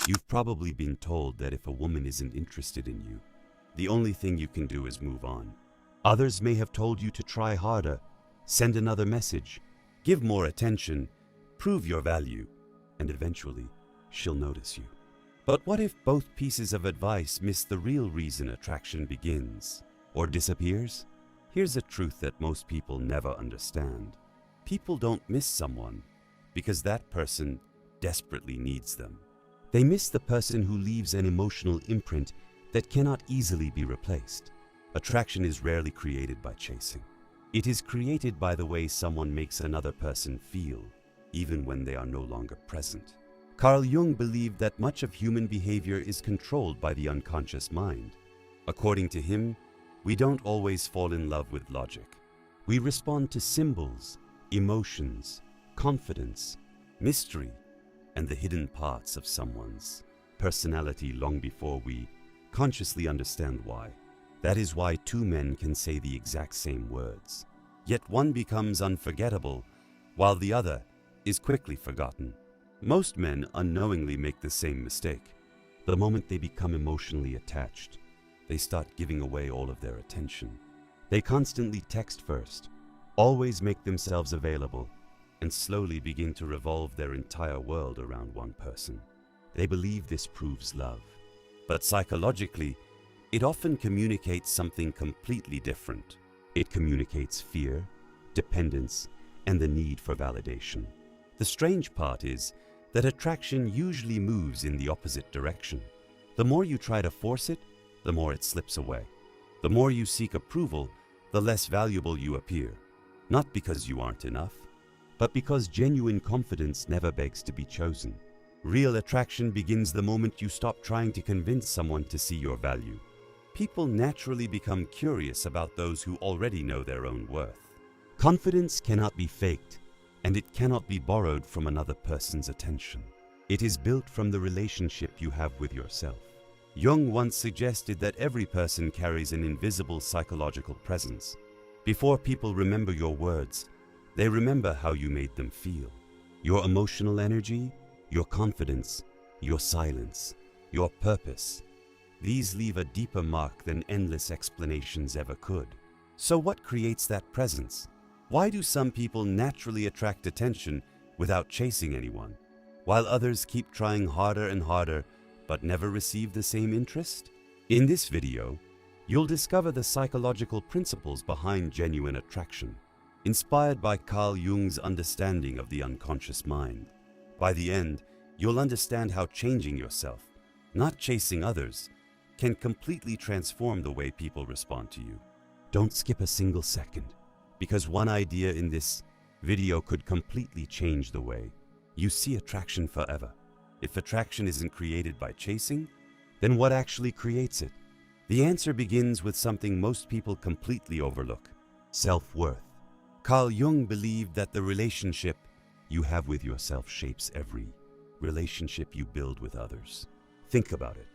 You've probably been told that if a woman isn't interested in you, the only thing you can do is move on. Others may have told you to try harder, send another message, give more attention, prove your value, and eventually she'll notice you. But what if both pieces of advice miss the real reason attraction begins or disappears? Here's a truth that most people never understand. People don't miss someone because that person desperately needs them. They miss the person who leaves an emotional imprint that cannot easily be replaced. Attraction is rarely created by chasing. It is created by the way someone makes another person feel, even when they are no longer present. Carl Jung believed that much of human behavior is controlled by the unconscious mind. According to him, we don't always fall in love with logic. We respond to symbols, emotions, confidence, mystery, and the hidden parts of someone's personality long before we consciously understand why. That is why two men can say the exact same words, yet one becomes unforgettable while the other is quickly forgotten. Most men unknowingly make the same mistake. The moment they become emotionally attached, they start giving away all of their attention. They constantly text first, always make themselves available, and slowly begin to revolve their entire world around one person. They believe this proves love. But psychologically, it often communicates something completely different. It communicates fear, dependence, and the need for validation. The strange part is that attraction usually moves in the opposite direction. The more you try to force it, the more it slips away. The more you seek approval, the less valuable you appear. Not because you aren't enough, but because genuine confidence never begs to be chosen. Real attraction begins the moment you stop trying to convince someone to see your value. People naturally become curious about those who already know their own worth. Confidence cannot be faked, and it cannot be borrowed from another person's attention. It is built from the relationship you have with yourself. Jung once suggested that every person carries an invisible psychological presence. Before people remember your words, they remember how you made them feel. Your emotional energy, your confidence, your silence, your purpose. These leave a deeper mark than endless explanations ever could. So what creates that presence? Why do some people naturally attract attention without chasing anyone, while others keep trying harder and harder but never receive the same interest? In this video, you'll discover the psychological principles behind genuine attraction, inspired by Carl Jung's understanding of the unconscious mind. By the end, you'll understand how changing yourself, not chasing others, can completely transform the way people respond to you. Don't skip a single second, because one idea in this video could completely change the way you see attraction forever. If attraction isn't created by chasing, then what actually creates it? The answer begins with something most people completely overlook: self-worth. Carl Jung believed that the relationship you have with yourself shapes every relationship you build with others. Think about it.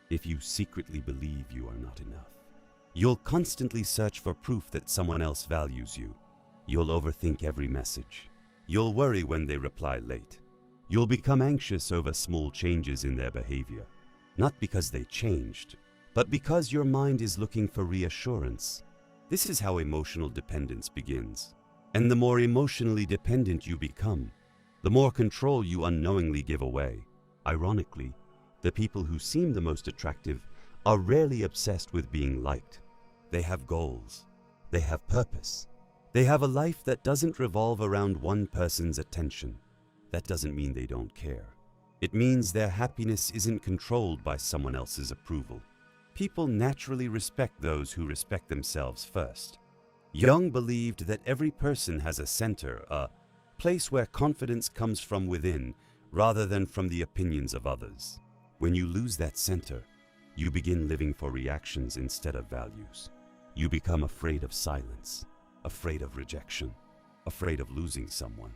If you secretly believe you are not enough, you'll constantly search for proof that someone else values you. You'll overthink every message. You'll worry when they reply late. You'll become anxious over small changes in their behavior, not because they changed, but because your mind is looking for reassurance. This is how emotional dependence begins. And the more emotionally dependent you become, the more control you unknowingly give away. Ironically, the people who seem the most attractive are rarely obsessed with being liked. They have goals. They have purpose. They have a life that doesn't revolve around one person's attention. That doesn't mean they don't care. It means their happiness isn't controlled by someone else's approval. People naturally respect those who respect themselves first. Jung believed that every person has a center, a place where confidence comes from within rather than from the opinions of others. When you lose that center, you begin living for reactions instead of values. You become afraid of silence, afraid of rejection, afraid of losing someone.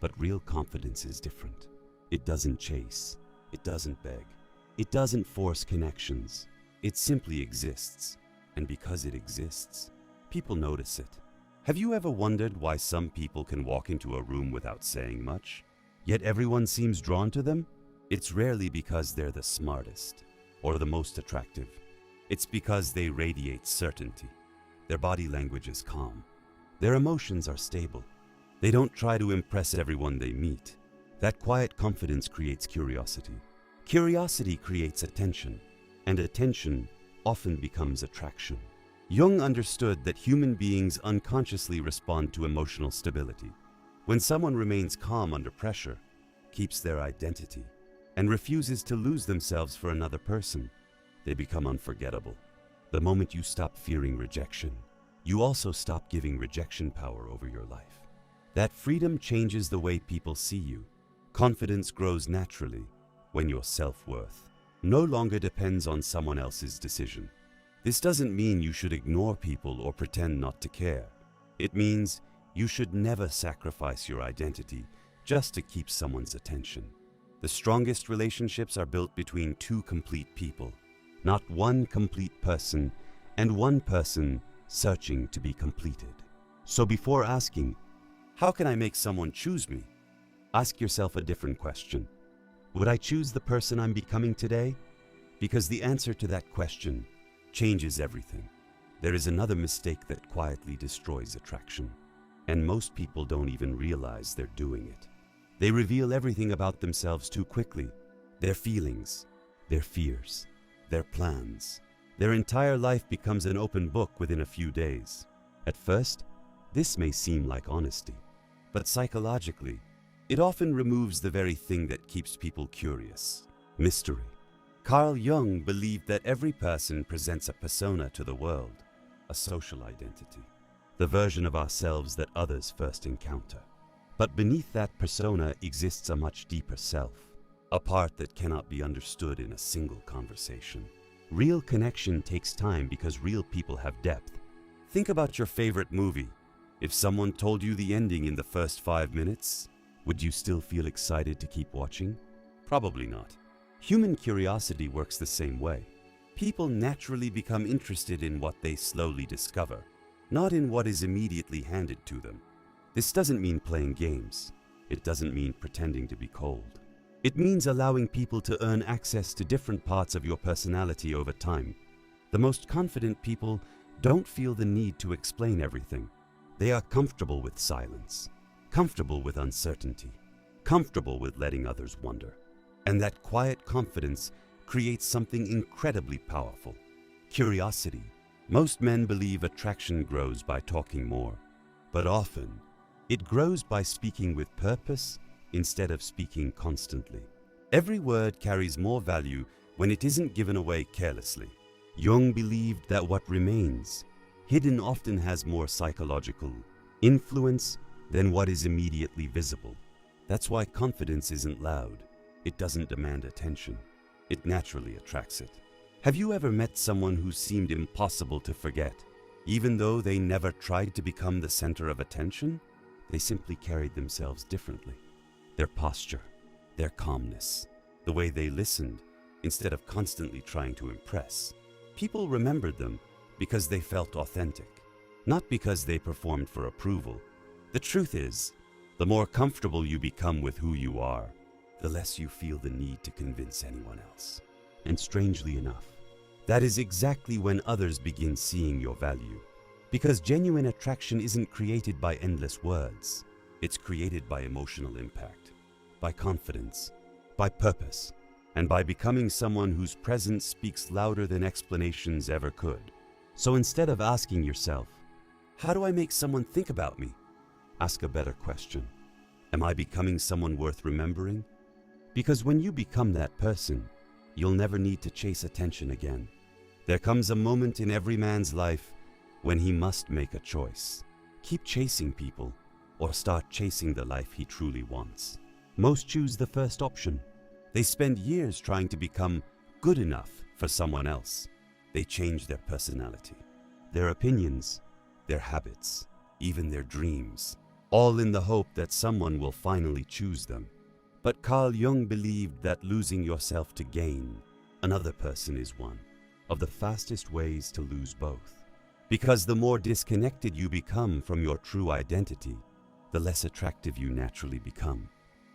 But real confidence is different. It doesn't chase. It doesn't beg. It doesn't force connections. It simply exists. And because it exists, people notice it. Have you ever wondered why some people can walk into a room without saying much, yet everyone seems drawn to them? It's rarely because they're the smartest or the most attractive. It's because they radiate certainty. Their body language is calm. Their emotions are stable. They don't try to impress everyone they meet. That quiet confidence creates curiosity. Curiosity creates attention, and attention often becomes attraction. Jung understood that human beings unconsciously respond to emotional stability. When someone remains calm under pressure, keeps their identity, and refuses to lose themselves for another person, they become unforgettable. The moment you stop fearing rejection, you also stop giving rejection power over your life. That freedom changes the way people see you. Confidence grows naturally when your self-worth no longer depends on someone else's decision. This doesn't mean you should ignore people or pretend not to care. It means you should never sacrifice your identity just to keep someone's attention. The strongest relationships are built between two complete people, not one complete person and one person searching to be completed. So before asking, how can I make someone choose me? Ask yourself a different question. Would I choose the person I'm becoming today? Because the answer to that question changes everything. There is another mistake that quietly destroys attraction, and most people don't even realize they're doing it. They reveal everything about themselves too quickly. Their feelings, their fears, their plans. Their entire life becomes an open book within a few days. At first, this may seem like honesty, but psychologically, it often removes the very thing that keeps people curious: mystery. Carl Jung believed that every person presents a persona to the world, a social identity, the version of ourselves that others first encounter. But beneath that persona exists a much deeper self, a part that cannot be understood in a single conversation. Real connection takes time because real people have depth. Think about your favorite movie. If someone told you the ending in the first 5 minutes, would you still feel excited to keep watching? Probably not. Human curiosity works the same way. People naturally become interested in what they slowly discover, not in what is immediately handed to them. This doesn't mean playing games. It doesn't mean pretending to be cold. It means allowing people to earn access to different parts of your personality over time. The most confident people don't feel the need to explain everything. They are comfortable with silence, comfortable with uncertainty, comfortable with letting others wonder. And that quiet confidence creates something incredibly powerful: curiosity. Most men believe attraction grows by talking more, but often it grows by speaking with purpose instead of speaking constantly. Every word carries more value when it isn't given away carelessly. Jung believed that what remains hidden often has more psychological influence than what is immediately visible. That's why confidence isn't loud. It doesn't demand attention. It naturally attracts it. Have you ever met someone who seemed impossible to forget, even though they never tried to become the center of attention? They simply carried themselves differently. Their posture, their calmness, the way they listened instead of constantly trying to impress. People remembered them because they felt authentic, not because they performed for approval. The truth is, the more comfortable you become with who you are, the less you feel the need to convince anyone else. And strangely enough, that is exactly when others begin seeing your value. Because genuine attraction isn't created by endless words. It's created by emotional impact, by confidence, by purpose, and by becoming someone whose presence speaks louder than explanations ever could. So instead of asking yourself, how do I make someone think about me? Ask a better question. Am I becoming someone worth remembering? Because when you become that person, you'll never need to chase attention again. There comes a moment in every man's life when he must make a choice. Keep chasing people, or start chasing the life he truly wants. Most choose the first option. They spend years trying to become good enough for someone else. They change their personality, their opinions, their habits, even their dreams, all in the hope that someone will finally choose them. But Carl Jung believed that losing yourself to gain another person is one of the fastest ways to lose both. Because the more disconnected you become from your true identity, the less attractive you naturally become.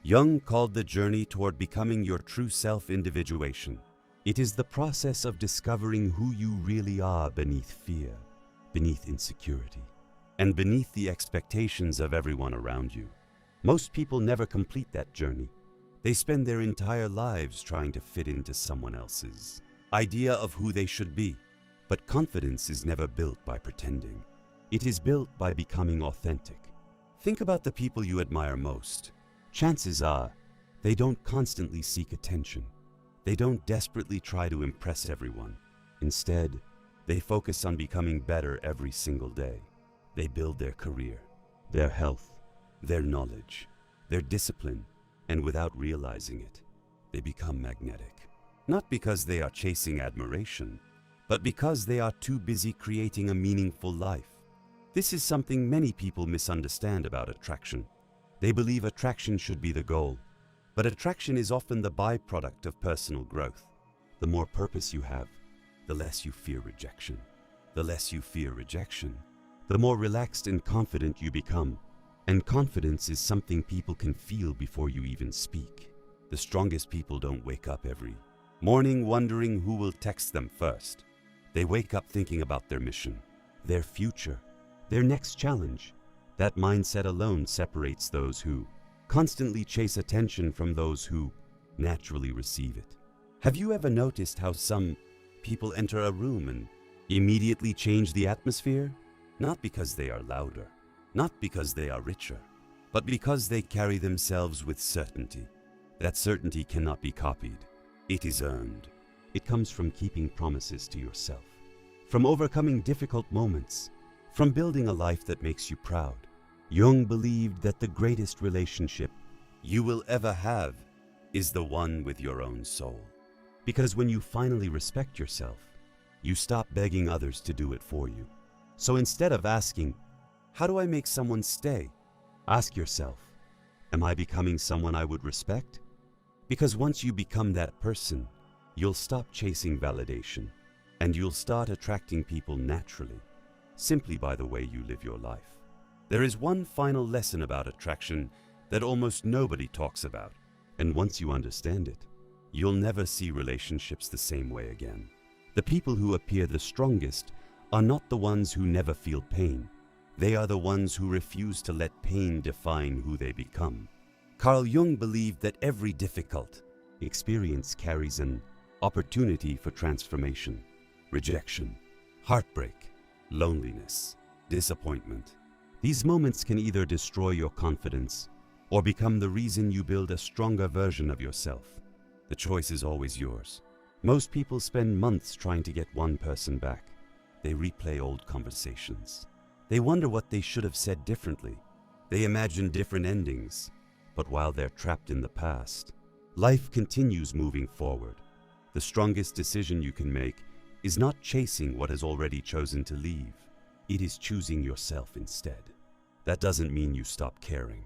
Jung called the journey toward becoming your true self individuation. It is the process of discovering who you really are beneath fear, beneath insecurity, and beneath the expectations of everyone around you. Most people never complete that journey. They spend their entire lives trying to fit into someone else's idea of who they should be. But confidence is never built by pretending. It is built by becoming authentic. Think about the people you admire most. Chances are, they don't constantly seek attention. They don't desperately try to impress everyone. Instead, they focus on becoming better every single day. They build their career, their health, their knowledge, their discipline, and without realizing it, they become magnetic. Not because they are chasing admiration, but because they are too busy creating a meaningful life. This is something many people misunderstand about attraction. They believe attraction should be the goal, but attraction is often the byproduct of personal growth. The more purpose you have, the less you fear rejection. The less you fear rejection, the more relaxed and confident you become. And confidence is something people can feel before you even speak. The strongest people don't wake up every morning wondering who will text them first. They wake up thinking about their mission, their future, their next challenge. That mindset alone separates those who constantly chase attention from those who naturally receive it. Have you ever noticed how some people enter a room and immediately change the atmosphere? Not because they are louder, not because they are richer, but because they carry themselves with certainty. That certainty cannot be copied. It is earned. It comes from keeping promises to yourself, from overcoming difficult moments, from building a life that makes you proud. Jung believed that the greatest relationship you will ever have is the one with your own soul. Because when you finally respect yourself, you stop begging others to do it for you. So instead of asking, "How do I make someone stay?" ask yourself, "Am I becoming someone I would respect?" Because once you become that person, you'll stop chasing validation, and you'll start attracting people naturally, simply by the way you live your life. There is one final lesson about attraction that almost nobody talks about, and once you understand it, you'll never see relationships the same way again. The people who appear the strongest are not the ones who never feel pain. They are the ones who refuse to let pain define who they become. Carl Jung believed that every difficult experience carries an opportunity for transformation. Rejection, heartbreak, loneliness, disappointment. These moments can either destroy your confidence or become the reason you build a stronger version of yourself. The choice is always yours. Most people spend months trying to get one person back. They replay old conversations. They wonder what they should have said differently. They imagine different endings. But while they're trapped in the past, life continues moving forward. The strongest decision you can make is not chasing what has already chosen to leave. It is choosing yourself instead. That doesn't mean you stop caring.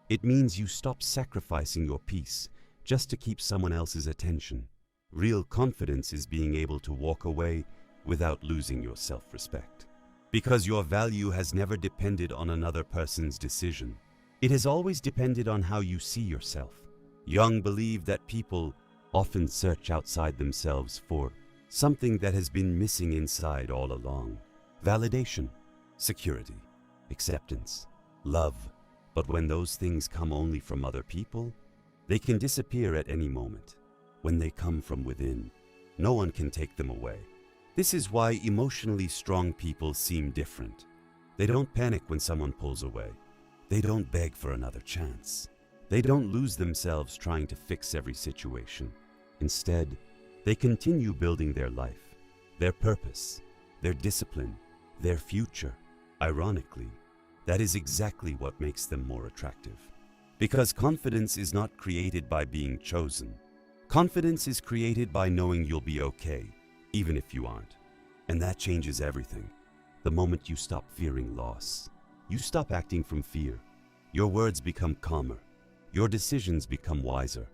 It means you stop sacrificing your peace just to keep someone else's attention. Real confidence is being able to walk away without losing your self-respect. Because your value has never depended on another person's decision. It has always depended on how you see yourself. Jung believed that people often search outside themselves for something that has been missing inside all along. Validation, security, acceptance, love. But when those things come only from other people, they can disappear at any moment. When they come from within, no one can take them away. This is why emotionally strong people seem different. They don't panic when someone pulls away. They don't beg for another chance. They don't lose themselves trying to fix every situation. Instead, they continue building their life, their purpose, their discipline, their future. Ironically, that is exactly what makes them more attractive. Because confidence is not created by being chosen. Confidence is created by knowing you'll be okay, even if you aren't. And that changes everything. The moment you stop fearing loss, you stop acting from fear. Your words become calmer. Your decisions become wiser.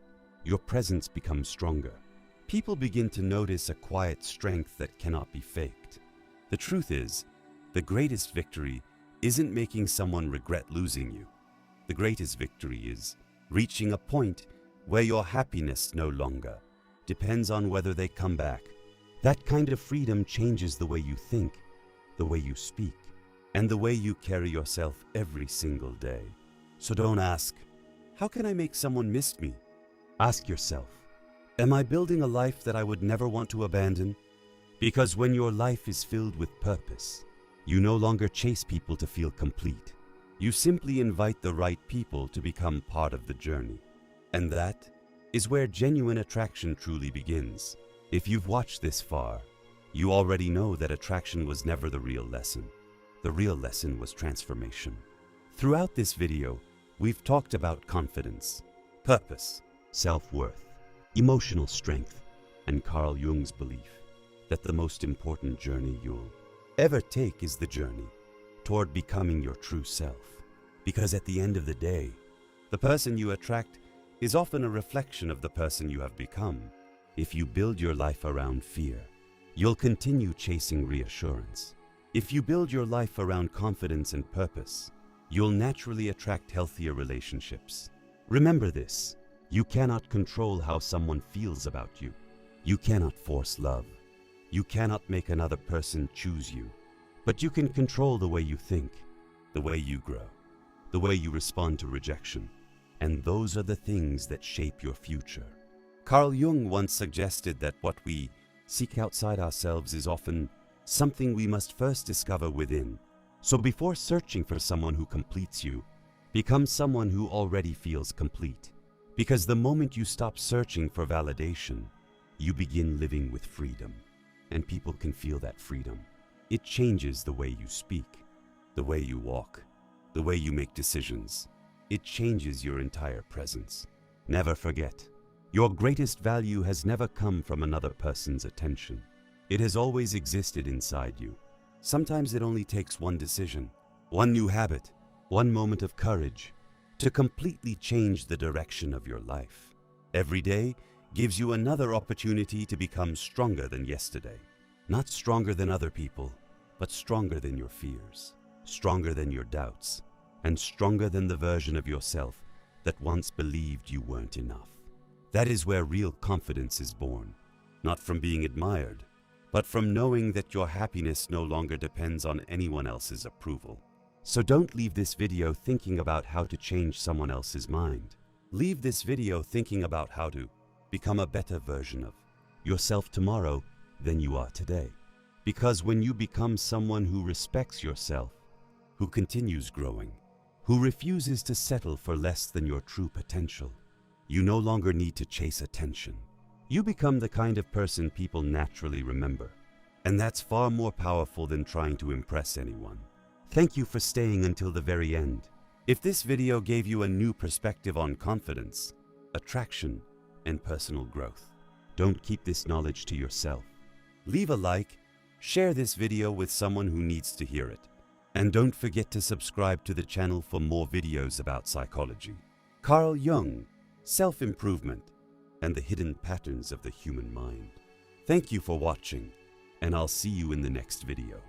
Your presence becomes stronger. People begin to notice a quiet strength that cannot be faked. The truth is, the greatest victory isn't making someone regret losing you. The greatest victory is reaching a point where your happiness no longer depends on whether they come back. That kind of freedom changes the way you think, the way you speak, and the way you carry yourself every single day. So don't ask, how can I make someone miss me? Ask yourself, am I building a life that I would never want to abandon? Because when your life is filled with purpose, you no longer chase people to feel complete. You simply invite the right people to become part of the journey. And that is where genuine attraction truly begins. If you've watched this far, you already know that attraction was never the real lesson. The real lesson was transformation. Throughout this video, we've talked about confidence, purpose, self-worth, emotional strength, and Carl Jung's belief that the most important journey you'll ever take is the journey toward becoming your true self. Because at the end of the day, the person you attract is often a reflection of the person you have become. If you build your life around fear, you'll continue chasing reassurance. If you build your life around confidence and purpose, you'll naturally attract healthier relationships. Remember this, you cannot control how someone feels about you. You cannot force love. You cannot make another person choose you. But you can control the way you think, the way you grow, the way you respond to rejection. And those are the things that shape your future. Carl Jung once suggested that what we seek outside ourselves is often something we must first discover within. So before searching for someone who completes you, become someone who already feels complete. Because the moment you stop searching for validation, you begin living with freedom. And people can feel that freedom. It changes the way you speak, the way you walk, the way you make decisions. It changes your entire presence. Never forget, your greatest value has never come from another person's attention. It has always existed inside you. Sometimes it only takes one decision, one new habit, one moment of courage to completely change the direction of your life. Every day gives you another opportunity to become stronger than yesterday. Not stronger than other people, but stronger than your fears, stronger than your doubts, and stronger than the version of yourself that once believed you weren't enough. That is where real confidence is born, not from being admired, but from knowing that your happiness no longer depends on anyone else's approval. So don't leave this video thinking about how to change someone else's mind. Leave this video thinking about how to become a better version of yourself tomorrow than you are today. Because when you become someone who respects yourself, who continues growing, who refuses to settle for less than your true potential, you no longer need to chase attention. You become the kind of person people naturally remember. And that's far more powerful than trying to impress anyone. Thank you for staying until the very end. If this video gave you a new perspective on confidence, attraction, and personal growth, don't keep this knowledge to yourself. Leave a like, share this video with someone who needs to hear it, and don't forget to subscribe to the channel for more videos about psychology, Carl Jung, self-improvement, and the hidden patterns of the human mind. Thank you for watching, and I'll see you in the next video.